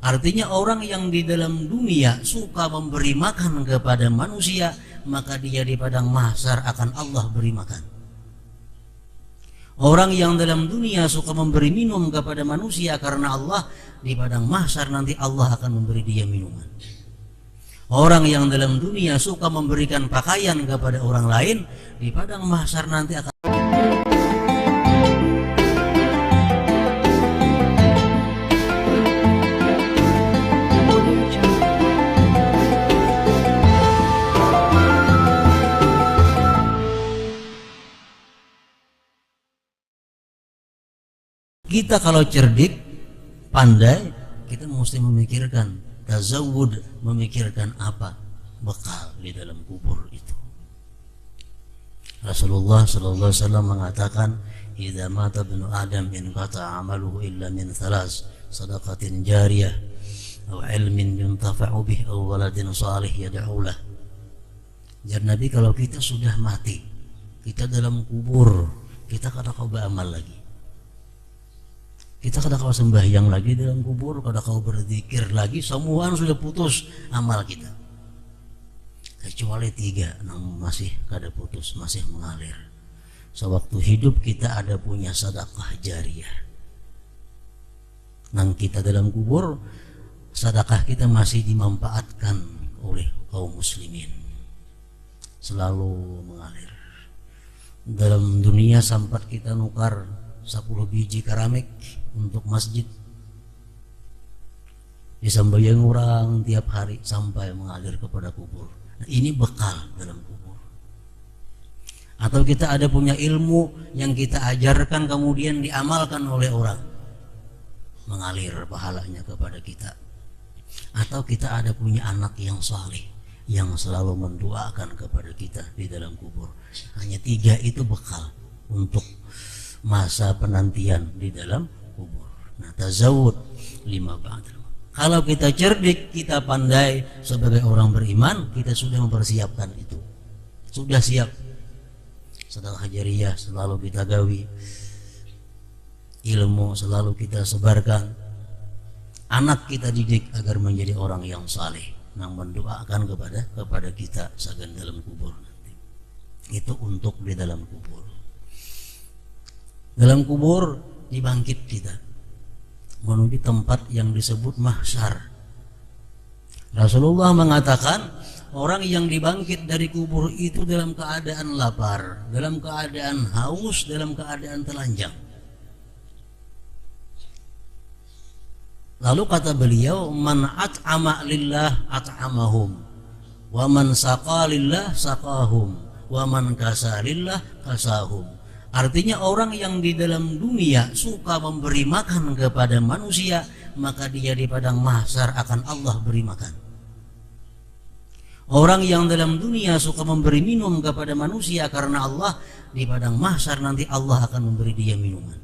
Artinya orang yang di dalam dunia suka memberi makan kepada manusia, maka dia di padang mahsyar akan Allah beri makan. Orang yang dalam dunia suka memberi minum kepada manusia karena Allah, di padang mahsyar nanti Allah akan memberi dia minuman. Orang yang dalam dunia suka memberikan pakaian kepada orang lain, di padang mahsyar nanti akan. Kita kalau cerdik, pandai, kita mesti memikirkan tazawud, memikirkan apa bekal di dalam kubur itu. Rasulullah sallallahu alaihi wasallam mengatakan, "Idza mata ibnu Adam inqata 'amaluhu illa min thalas, sadaqatin jariyah, aw 'ilmin yuntafa'u bih, aw waladin salih yad'u lah." Jadi Nabi, kalau kita sudah mati, kita dalam kubur, kita kada kau beramal lagi. Kita kada kau sembahyang lagi dalam kubur, kada kau berzikir lagi, semua sudah putus amal kita. Kecuali 3 yang masih kada putus, masih mengalir. Sewaktu hidup kita ada punya sedekah jariyah. Nang kita dalam kubur, sedekah kita masih dimanfaatkan oleh kaum muslimin. Selalu mengalir. Dalam dunia sempat kita nukar 10 biji keramik untuk masjid, disembahyang orang tiap hari sampai mengalir kepada kubur. Nah, ini bekal dalam kubur. Atau kita ada punya ilmu yang kita ajarkan kemudian diamalkan oleh orang, mengalir pahalanya kepada kita. Atau kita ada punya anak yang saleh yang selalu mendoakan kepada kita di dalam kubur. Hanya 3 itu bekal untuk masa penantian di dalam kubur. Nah, tazawud 5 ba'dal. Kalau kita cerdik, kita pandai sebagai orang beriman, kita sudah mempersiapkan itu. Sudah siap. Sedekah jariyah selalu kita gawi. Ilmu selalu kita sebarkan. Anak kita didik agar menjadi orang yang saleh, yang mendoakan kepada kita sagan dalam kubur nanti. Itu untuk di dalam kubur. Dalam kubur dibangkit kita menuju tempat yang disebut mahsyar. Rasulullah mengatakan, orang yang dibangkit dari kubur itu dalam keadaan lapar, dalam keadaan haus, dalam keadaan telanjang. Lalu kata beliau, man at'ama lillah at'amahum, wa man saqa lillah saqahum, wa man kasa lillah kasahum. Artinya orang yang di dalam dunia suka memberi makan kepada manusia, maka dia di padang mahsyar akan Allah beri makan. Orang yang dalam dunia suka memberi minum kepada manusia karena Allah, di padang mahsyar nanti Allah akan memberi dia minuman.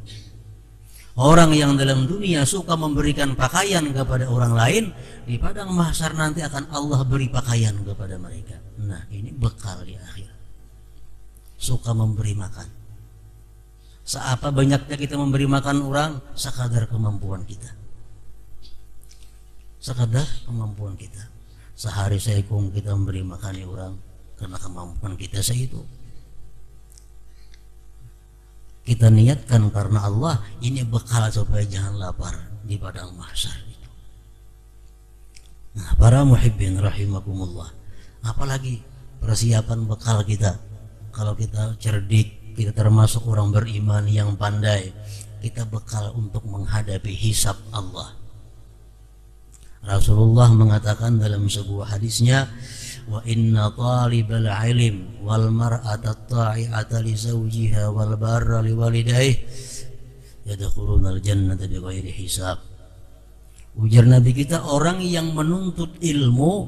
Orang yang dalam dunia suka memberikan pakaian kepada orang lain, di padang mahsyar nanti akan Allah beri pakaian kepada mereka. Nah, ini bekal di akhir. Suka memberi makan. Seapa banyaknya kita memberi makan orang, sekadar kemampuan kita. Sekadar kemampuan kita. Sehari seekong kita memberi makan orang karena kemampuan kita seitu. Kita niatkan karena Allah, ini bekal supaya jangan lapar di padang mahsyar itu. Nah, para muhibbin rahimakumullah, apalagi persiapan bekal kita. Kalau kita cerdik, kita termasuk orang beriman yang pandai, kita bekal untuk menghadapi hisab Allah. Rasulullah mengatakan dalam sebuah hadisnya, wa inna talibal ilm wal mar'ata ta'i'ata li zawjiha wal barra li walidayhi yadkhulunal jannata bighairi hisab. Ujar Nabi kita, orang yang menuntut ilmu,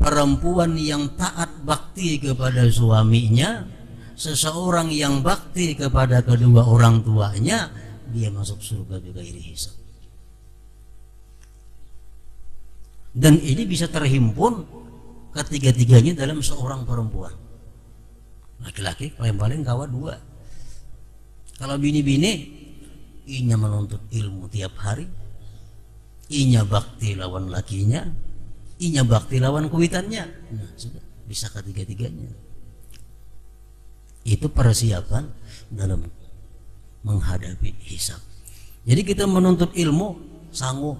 perempuan yang taat bakti kepada suaminya, seseorang yang bakti kepada kedua orang tuanya, dia masuk surga bighairi hisab. Dan ini bisa terhimpun ketiga-tiganya dalam seorang perempuan. Laki-laki paling-paling kawan 2. Kalau bini-bini, inya menuntut ilmu tiap hari, Inya bakti lawan lakinya, inya bakti lawan kuitannya. Nah, sudah bisa ketiga-tiganya. Itu persiapan dalam menghadapi hisab. Jadi kita menuntut ilmu sanggup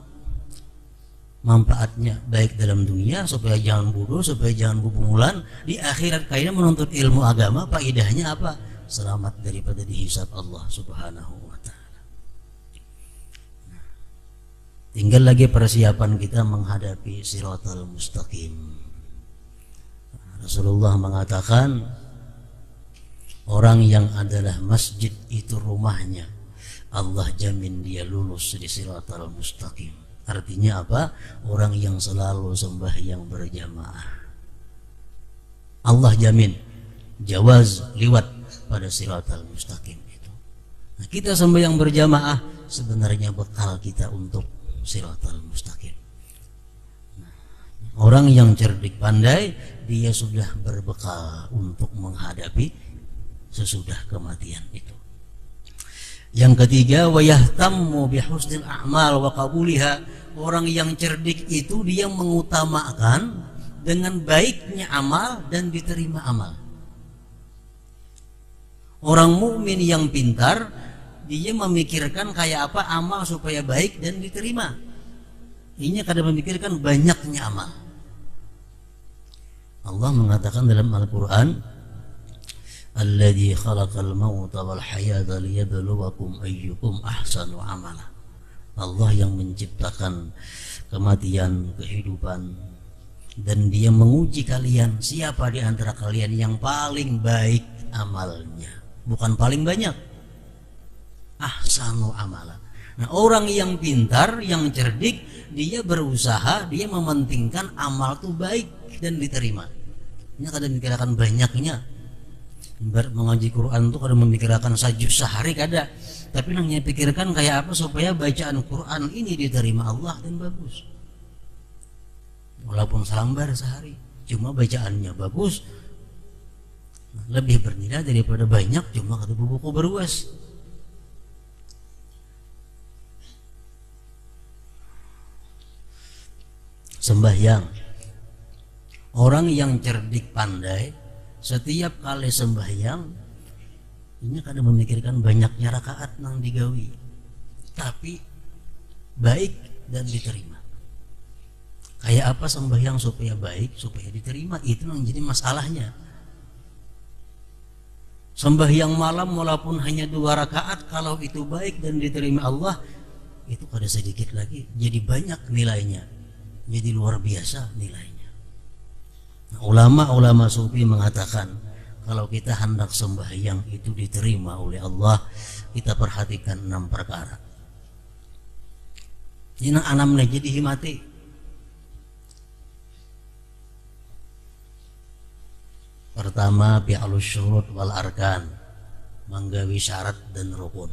manfaatnya baik dalam dunia supaya jangan bodoh, supaya jangan bubungulan. Di akhirat kayaknya menuntut ilmu agama, faedahnya apa? Selamat daripada dihisab Allah Subhanahu wa taala. Tinggal lagi persiapan kita menghadapi Shiratal Mustaqim. Rasulullah mengatakan, orang yang adalah masjid itu rumahnya, Allah jamin dia lulus di Shiratal Mustaqim. Artinya apa? Orang yang selalu sembahyang berjamaah, Allah jamin jawaz liwat pada Shiratal Mustaqim itu. Nah, kita sembahyang berjamaah sebenarnya bekal kita untuk Shiratal Mustaqim. Nah, orang yang cerdik pandai, dia sudah berbekal untuk menghadapi sesudah kematian itu. Yang ketiga, wa yahtammu bihusnil a'mal wa qabuliha. Orang yang cerdik itu dia mengutamakan dengan baiknya amal dan diterima amal. Orang mukmin yang pintar, dia memikirkan kayak apa amal supaya baik dan diterima. Ini kadang memikirkan banyaknya amal. Allah mengatakan dalam Al-Qur'an, alladzi khalaqal mauta wal hayata liyabluwakum ayyukum ahsanu amala. Allah yang menciptakan kematian, kehidupan, dan dia menguji kalian siapa di antara kalian yang paling baik amalnya, bukan paling banyak. Ahsanu amala. Nah, orang yang pintar, yang cerdik, dia berusaha, dia mementingkan amal itu baik dan diterima. Ini kadang dikirakan banyaknya. Mengaji Quran tuh kadang memikirkan sajus sehari kada, tapi nangnya pikirkan kayak apa supaya bacaan Quran ini diterima Allah dan bagus. Walaupun selambar sehari, cuma bacaannya bagus, lebih bernilai daripada banyak cuma kata buku beruas. Sembahyang, orang yang cerdik pandai, setiap kali sembahyang ini kadang memikirkan banyaknya rakaat nang digawi, tapi baik dan diterima. Kayak apa sembahyang supaya baik, supaya diterima, itu yang jadi masalahnya. Sembahyang malam walaupun hanya 2 rakaat, kalau itu baik dan diterima Allah, itu kada sedikit lagi jadi banyak nilainya, jadi luar biasa nilainya. Ulama-ulama sufi mengatakan, kalau kita hendak sembahyang itu diterima oleh Allah, kita perhatikan 6 perkara. Ini 6 jadi himati. Pertama, fi'lus syurut wal arkan, menggawi syarat dan rukun.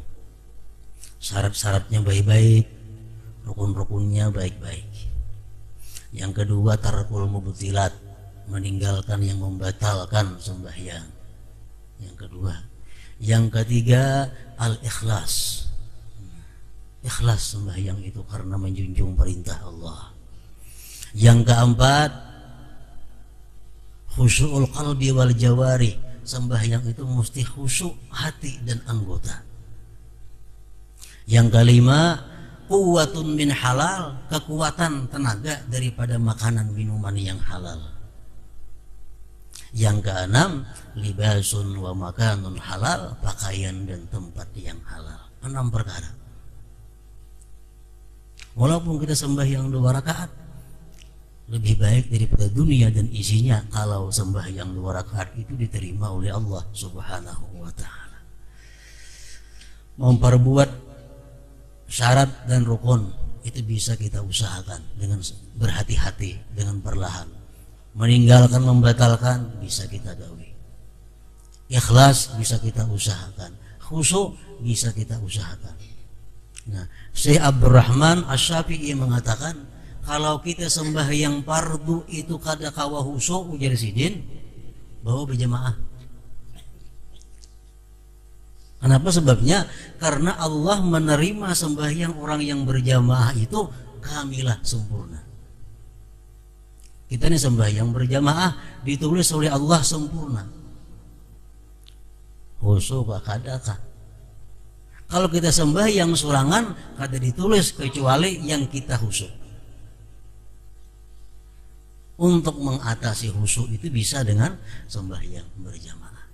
Syarat-syaratnya baik-baik, rukun-rukunnya baik-baik. Yang kedua, tarkul mubtilat, meninggalkan yang membatalkan sembahyang. Yang kedua. Yang ketiga, al-ikhlas, ikhlas sembahyang itu karena menjunjung perintah Allah. Yang keempat, khusyu'ul qalbi wal jawari, sembahyang itu mesti khusyuk hati dan anggota. Yang kelima, quwwatun min halal, kekuatan tenaga daripada makanan minuman yang halal. Yang keenam, libasun wa makanun halal, pakaian dan tempat yang halal. 6 perkara. Walaupun kita sembahyang 2 rakaat, lebih baik daripada dunia dan isinya kalau sembahyang 2 rakaat itu diterima oleh Allah Subhanahu wa taala. Memperbuat syarat dan rukun itu bisa kita usahakan dengan berhati-hati, dengan perlahan. Meninggalkan, membatalkan bisa kita gawi. Ikhlas bisa kita usahakan. Khusyuk bisa kita usahakan. Nah, Syekh Abdurrahman Asy-Syafi'i mengatakan, kalau kita sembahyang fardu itu kada kawa khusyuk, ujar sidin, bawa berjamaah. Kenapa sebabnya? Karena Allah menerima sembahyang orang yang berjamaah itu kamilah, sempurna. Kita ini sembahyang berjamaah ditulis oleh Allah sempurna. Khusyuk kadakah. Kalau kita sembahyang sorangan kada ditulis kecuali yang kita khusyuk. Untuk mengatasi khusyuk itu bisa dengan sembahyang berjamaah.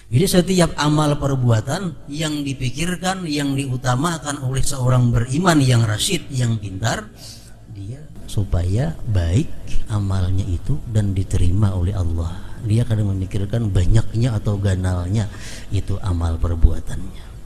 Jadi setiap amal perbuatan yang dipikirkan, yang diutamakan oleh seorang beriman yang rasyid, yang pintar, dia supaya baik amalnya itu dan diterima oleh Allah. Dia kadang memikirkan banyaknya atau ganalnya itu amal perbuatannya.